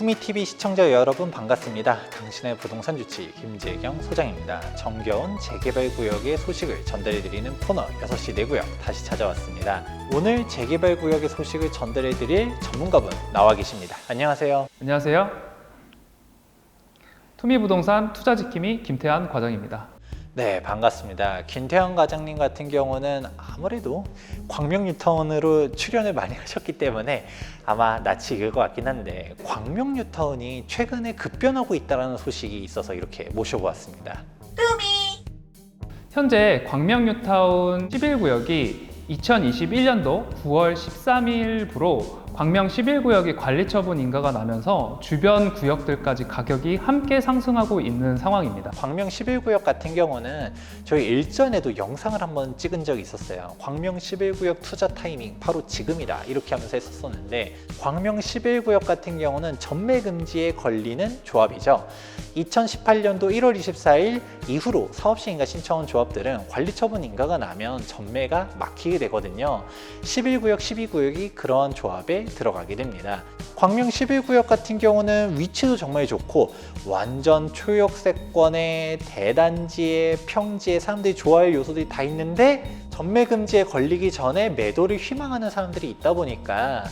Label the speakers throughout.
Speaker 1: 투미TV 시청자 여러분 반갑습니다. 당신의 부동산 주치 김재경 소장입니다. 정겨운 재개발구역의 소식을 전달해드리는 코너 6시 내구역 다시 찾아왔습니다. 오늘 재개발구역의 소식을 전달해드릴 전문가분 나와 계십니다. 안녕하세요.
Speaker 2: 안녕하세요. 투미부동산 투자지킴이 김태환 과장입니다.
Speaker 1: 네, 반갑습니다. 김태환 과장님 같은 경우는 아무래도 광명뉴타운으로 출연을 많이 하셨기 때문에 아마 낯이 익을 것 같긴 한데, 광명뉴타운이 최근에 급변하고 있다는 소식이 있어서 이렇게 모셔보았습니다.
Speaker 2: 현재 광명뉴타운 11구역이 2021년도 9월 13일부로 광명 11구역이 관리처분 인가가 나면서 주변 구역들까지 가격이 함께 상승하고 있는 상황입니다.
Speaker 1: 광명 11구역 같은 경우는 저희 일전에도 영상을 한번 찍은 적이 있었어요. 광명 11구역 투자 타이밍 바로 지금이다 이렇게 하면서 했었는데, 광명 11구역 같은 경우는 전매 금지에 걸리는 조합이죠. 2018년도 1월 24일 이후로 사업시행가 신청한 조합들은 관리처분 인가가 나면 전매가 막히게 되거든요. 11구역, 12구역이 그러한 조합에 들어가게 됩니다. 광명 11구역 같은 경우는 위치도 정말 좋고 완전 초역세권에 대단지에 평지에 사람들이 좋아할 요소들이 다 있는데, 전매 금지에 걸리기 전에 매도를 희망하는 사람들이 있다 보니까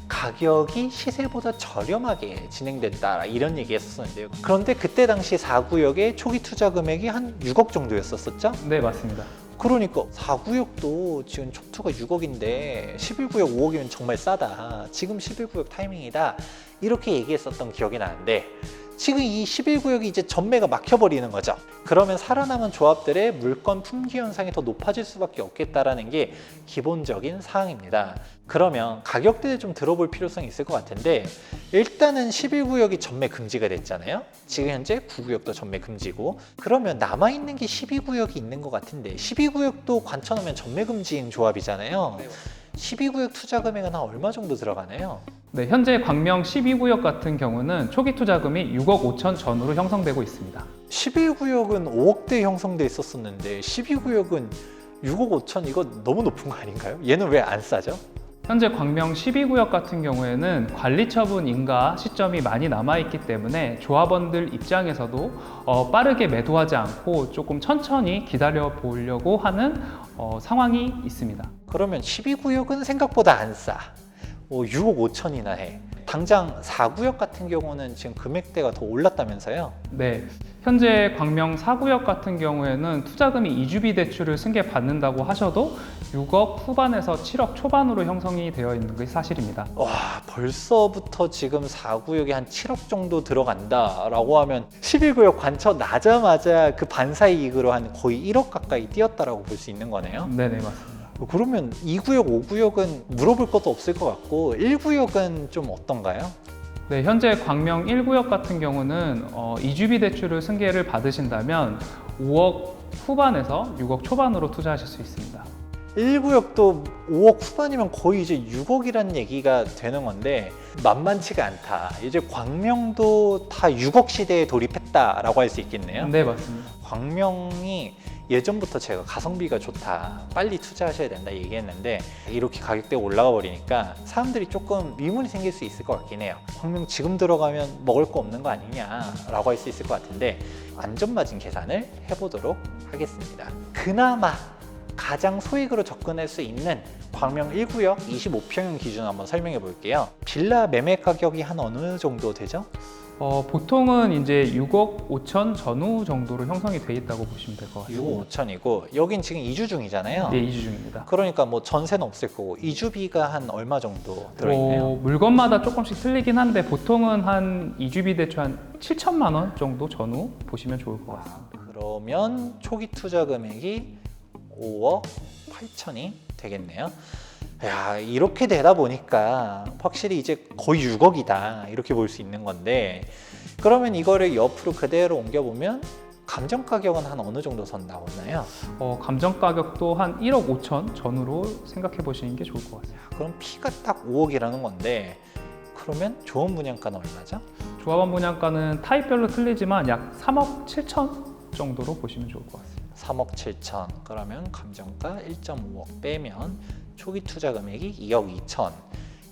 Speaker 1: 가격이 시세보다 저렴하게 진행됐다 이런 얘기 했었는데요. 그런데 그때 당시 4구역의 초기 투자 금액이 한 6억 정도였었죠?
Speaker 2: 네, 맞습니다.
Speaker 1: 그러니까 4구역도 지금 촉투가 6억인데 11구역 5억이면 정말 싸다, 지금 11구역 타이밍이다 이렇게 얘기했었던 기억이 나는데, 지금 이 11구역이 이제 전매가 막혀버리는 거죠. 그러면 살아남은 조합들의 물건 품귀 현상이 더 높아질 수밖에 없겠다라는 게 기본적인 사항입니다. 그러면 가격대를 좀 들어볼 필요성이 있을 것 같은데, 일단은 11구역이 전매 금지가 됐잖아요. 지금 현재 9구역도 전매 금지고, 그러면 남아있는 게 12구역이 있는 것 같은데, 12구역도 관쳐놓으면 전매 금지인 조합이잖아요. 12구역 투자 금액은 한 얼마 정도 들어가나요?
Speaker 2: 네, 현재 광명 12구역 같은 경우는 초기 투자금이 6억 5천 전후로 형성되고 있습니다.
Speaker 1: 11구역은 5억대 형성돼 있었었는데 12구역은 6억 5천, 이거 너무 높은 거 아닌가요? 얘는 왜 안 싸죠?
Speaker 2: 현재 광명 12구역 같은 경우에는 관리처분 인가 시점이 많이 남아있기 때문에 조합원들 입장에서도 빠르게 매도하지 않고 조금 천천히 기다려 보려고 하는 상황이 있습니다.
Speaker 1: 그러면 12구역은 생각보다 안 싸. 6억 5천이나 해. 당장 4구역 같은 경우는 지금 금액대가 더 올랐다면서요?
Speaker 2: 네, 현재 광명 4구역 같은 경우에는 투자금이 이주비 대출을 승계받는다고 하셔도 6억 후반에서 7억 초반으로 형성이 되어 있는 게 사실입니다.
Speaker 1: 와, 벌써부터 지금 4구역에 한 7억 정도 들어간다라고 하면 11구역 관쳐 나자마자 그 반사이익으로 한 거의 1억 가까이 뛰었다라고 볼 수 있는 거네요.
Speaker 2: 네네, 맞습니다.
Speaker 1: 그러면 2구역, 5구역은 물어볼 것도 없을 것 같고 1구역은 좀 어떤가요?
Speaker 2: 네, 현재 광명 1구역 같은 경우는 이주비 대출을 승계를 받으신다면 5억 후반에서 6억 초반으로 투자하실 수 있습니다.
Speaker 1: 1구역도 5억 후반이면 거의 이제 6억이라는 얘기가 되는 건데 만만치가 않다. 이제 광명도 다 6억 시대에 돌입했다라고 할 수 있겠네요.
Speaker 2: 네, 맞습니다.
Speaker 1: 광명이 예전부터 제가 가성비가 좋다, 빨리 투자하셔야 된다 얘기했는데, 이렇게 가격대가 올라가 버리니까 사람들이 조금 의문이 생길 수 있을 것 같긴 해요. 광명 지금 들어가면 먹을 거 없는 거 아니냐라고 할 수 있을 것 같은데, 안전마진 계산을 해보도록 하겠습니다. 그나마 가장 소액으로 접근할 수 있는 광명 1구역 25평형 기준 한번 설명해 볼게요. 빌라 매매 가격이 한 어느 정도 되죠?
Speaker 2: 보통은 이제 6억 5천 전후 정도로 형성이 돼 있다고 보시면 될 것 같습니다.
Speaker 1: 6억 5천이고 여긴 지금 이주 중이잖아요.
Speaker 2: 네, 이주 중입니다.
Speaker 1: 그러니까 뭐 전세는 없을 거고 이주비가 한 얼마 정도 들어있나요?
Speaker 2: 물건마다 조금씩 틀리긴 한데 보통은 한 이주비 대출 한 7천만 원 정도 전후 보시면 좋을 것 같습니다.
Speaker 1: 그러면 초기 투자 금액이 5억 8천이 되겠네요. 야, 이렇게 되다 보니까 확실히 이제 거의 6억이다 이렇게 볼 수 있는 건데, 그러면 이거를 옆으로 그대로 옮겨보면 감정 가격은 한 어느 정도 선 나오나요?
Speaker 2: 감정 가격도 한 1억 5천 전후로 생각해 보시는 게 좋을 것 같습니다.
Speaker 1: 그럼 P가 딱 5억이라는 건데, 그러면 좋은 분양가는 얼마죠?
Speaker 2: 조합원 분양가는 타입별로 틀리지만 약 3억 7천 정도로 보시면 좋을 것 같습니다.
Speaker 1: 3억 7천, 그러면 감정가 1.5억 빼면 초기 투자 금액이 2억 2천.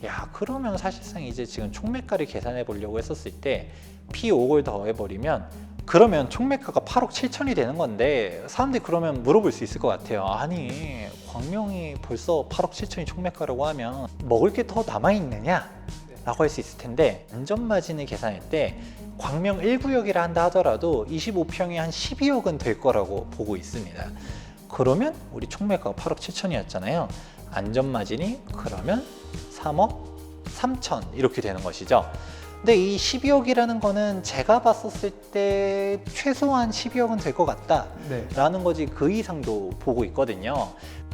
Speaker 1: 야, 그러면 사실상 이제 지금 총매가를 계산해 보려고 했었을 때 P5를 더해버리면 그러면 총매가가 8억 7천이 되는 건데 사람들이 그러면 물어볼 수 있을 것 같아요. 아니, 광명이 벌써 8억 7천이 총매가라고 하면 먹을 게 더 남아있느냐? 라고 할 수 있을 텐데 안전마진을 계산할 때 광명 1구역이라 한다 하더라도 25평이 한 12억은 될 거라고 보고 있습니다. 그러면 우리 총매가가 8억 7천이었잖아요. 안전마진이 그러면 3억 3천 이렇게 되는 것이죠. 근데 이 12억이라는 거는 제가 봤었을 때 최소한 12억은 될 것 같다
Speaker 2: 네.
Speaker 1: 라는 거지 그 이상도 보고 있거든요.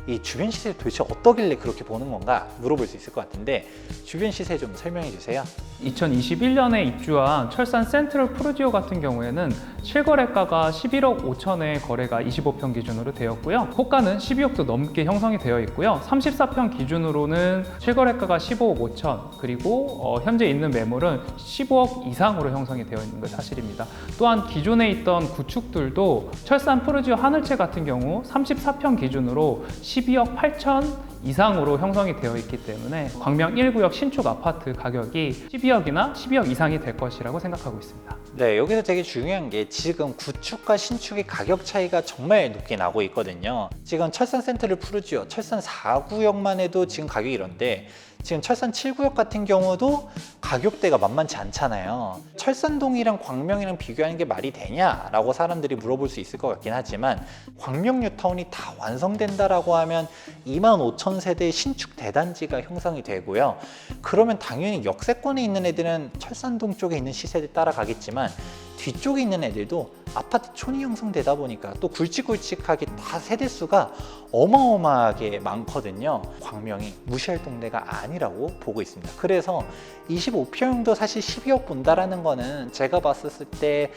Speaker 1: 이 주변 시세 도대체 어떠길래 그렇게 보는 건가 물어볼 수 있을 것 같은데 주변 시세 좀 설명해 주세요.
Speaker 2: 2021년에 입주한 철산 센트럴 푸르지오 같은 경우에는 실거래가가 11억 5천에 거래가 25평 기준으로 되었고요. 호가는 12억도 넘게 형성이 되어 있고요. 34평 기준으로는 실거래가가 15억 5천 그리고 현재 있는 매물은 15억 이상으로 형성이 되어 있는 게 사실입니다. 또한 기존에 있던 구축들도 철산 푸르지오 하늘채 같은 경우 34평 기준으로 12억 8천 이상으로 형성이 되어 있기 때문에 광명 1구역 신축 아파트 가격이 12억이나 12억 이상이 될 것이라고 생각하고 있습니다.
Speaker 1: 네, 여기서 되게 중요한 게 지금 구축과 신축의 가격 차이가 정말 높게 나고 있거든요. 지금 철산 센트럴 푸르지오, 철산 4구역만 해도 지금 가격이 이런데 지금 철산 7구역 같은 경우도 가격대가 만만치 않잖아요. 철산동이랑 광명이랑 비교하는 게 말이 되냐라고 사람들이 물어볼 수 있을 것 같긴 하지만 광명 뉴타운이 다 완성된다라고 하면 25,000세대 신축 대단지가 형성이 되고요. 그러면 당연히 역세권에 있는 애들은 철산동 쪽에 있는 시세를 따라가겠지만 뒤쪽에 있는 애들도 아파트촌이 형성되다 보니까 또 굵직굵직하게 다 세대수가 어마어마하게 많거든요. 광명이 무시할 동네가 아니라고 보고 있습니다. 그래서 25평도 사실 12억 본다라는 거는 제가 봤을 때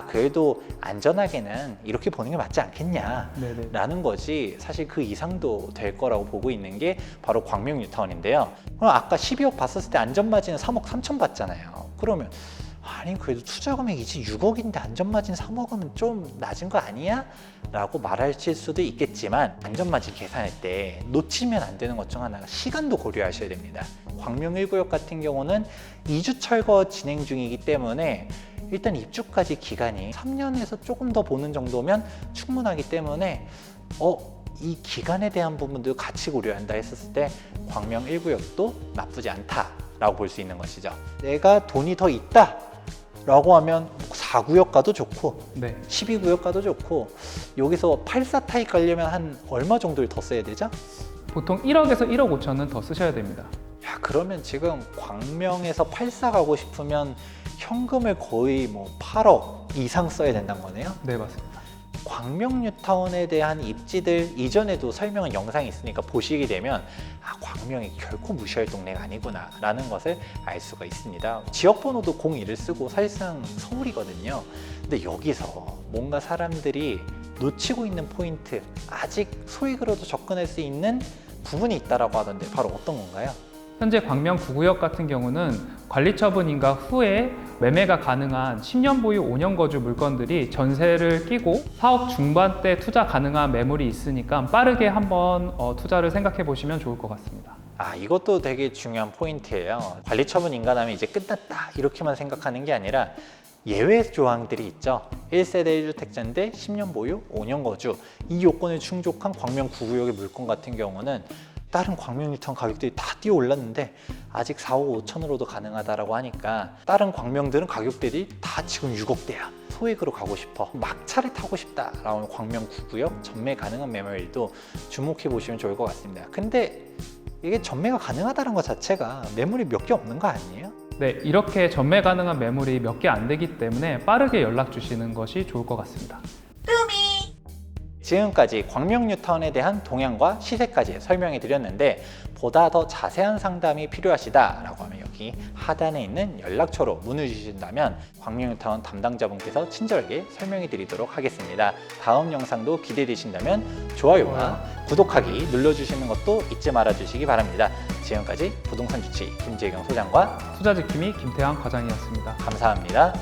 Speaker 1: 그래도 안전하게는 이렇게 보는 게 맞지 않겠냐라는 거지 사실 그 이상도 될 거라고 보고 있는 게 바로 광명 뉴타운인데요. 그럼 아까 12억 봤었을 때 안전마진은 3억 3천 받잖아요. 그러면 아니 그래도 투자 금액이지 6억인데 안전마진 3억이면 좀 낮은 거 아니야? 라고 말하실 수도 있겠지만 안전마진 계산할 때 놓치면 안 되는 것 중 하나가 시간도 고려하셔야 됩니다. 광명 1구역 같은 경우는 2주 철거 진행 중이기 때문에 일단 입주까지 기간이 3년에서 조금 더 보는 정도면 충분하기 때문에 이 기간에 대한 부분도 같이 고려한다 했었을 때 광명 1구역도 나쁘지 않다라고 볼 수 있는 것이죠. 내가 돈이 더 있다 라고 하면 4구역 가도 좋고
Speaker 2: 네.
Speaker 1: 12구역 가도 좋고 여기서 84 타입 가려면 한 얼마 정도를 더 써야 되죠?
Speaker 2: 보통 1억에서 1억 5천은 더 쓰셔야 됩니다.
Speaker 1: 야, 그러면 지금 광명에서 84 가고 싶으면 현금을 거의 8억 이상 써야 된다는 거네요?
Speaker 2: 네, 맞습니다.
Speaker 1: 광명 뉴타운에 대한 입지들 이전에도 설명한 영상이 있으니까 보시게 되면 광명이 결코 무시할 동네가 아니구나 라는 것을 알 수가 있습니다. 지역번호도 01을 쓰고 사실상 서울이거든요. 근데 여기서 뭔가 사람들이 놓치고 있는 포인트, 아직 소액으로도 접근할 수 있는 부분이 있다라고 하던데 바로 어떤 건가요?
Speaker 2: 현재 광명 9구역 같은 경우는 관리처분 인가 후에 매매가 가능한 10년 보유 5년 거주 물건들이 전세를 끼고 4억 중반대 투자 가능한 매물이 있으니까 빠르게 한번 투자를 생각해 보시면 좋을 것 같습니다.
Speaker 1: 이것도 되게 중요한 포인트예요. 관리처분 인가하면 이제 끝났다 이렇게만 생각하는 게 아니라 예외 조항들이 있죠. 1세대 1주택자인데 10년 보유 5년 거주 이 요건을 충족한 광명 9구역의 물건 같은 경우는 다른 광명 뉴타운 가격들이 다 뛰어 올랐는데 아직 4억 5천으로도 가능하다라고 하니까 다른 광명들은 가격들이 다 지금 6억대야. 소액으로 가고 싶어. 막차를 타고 싶다. 라고 광명 9구역 전매 가능한 매물도 주목해 보시면 좋을 것 같습니다. 근데 이게 전매가 가능하다는 것 자체가 매물이 몇 개 없는 거 아니에요?
Speaker 2: 네, 이렇게 전매 가능한 매물이 몇 개 안 되기 때문에 빠르게 연락 주시는 것이 좋을 것 같습니다.
Speaker 1: 지금까지 광명 뉴타운에 대한 동향과 시세까지 설명해 드렸는데 보다 더 자세한 상담이 필요하시다라고 하면 여기 하단에 있는 연락처로 문의 주신다면 광명 뉴타운 담당자분께서 친절하게 설명해 드리도록 하겠습니다. 다음 영상도 기대되신다면 좋아요와 구독하기 눌러주시는 것도 잊지 말아 주시기 바랍니다. 지금까지 부동산 주치 김재경 소장과
Speaker 2: 투자지킴이 김태환 과장이었습니다.
Speaker 1: 감사합니다.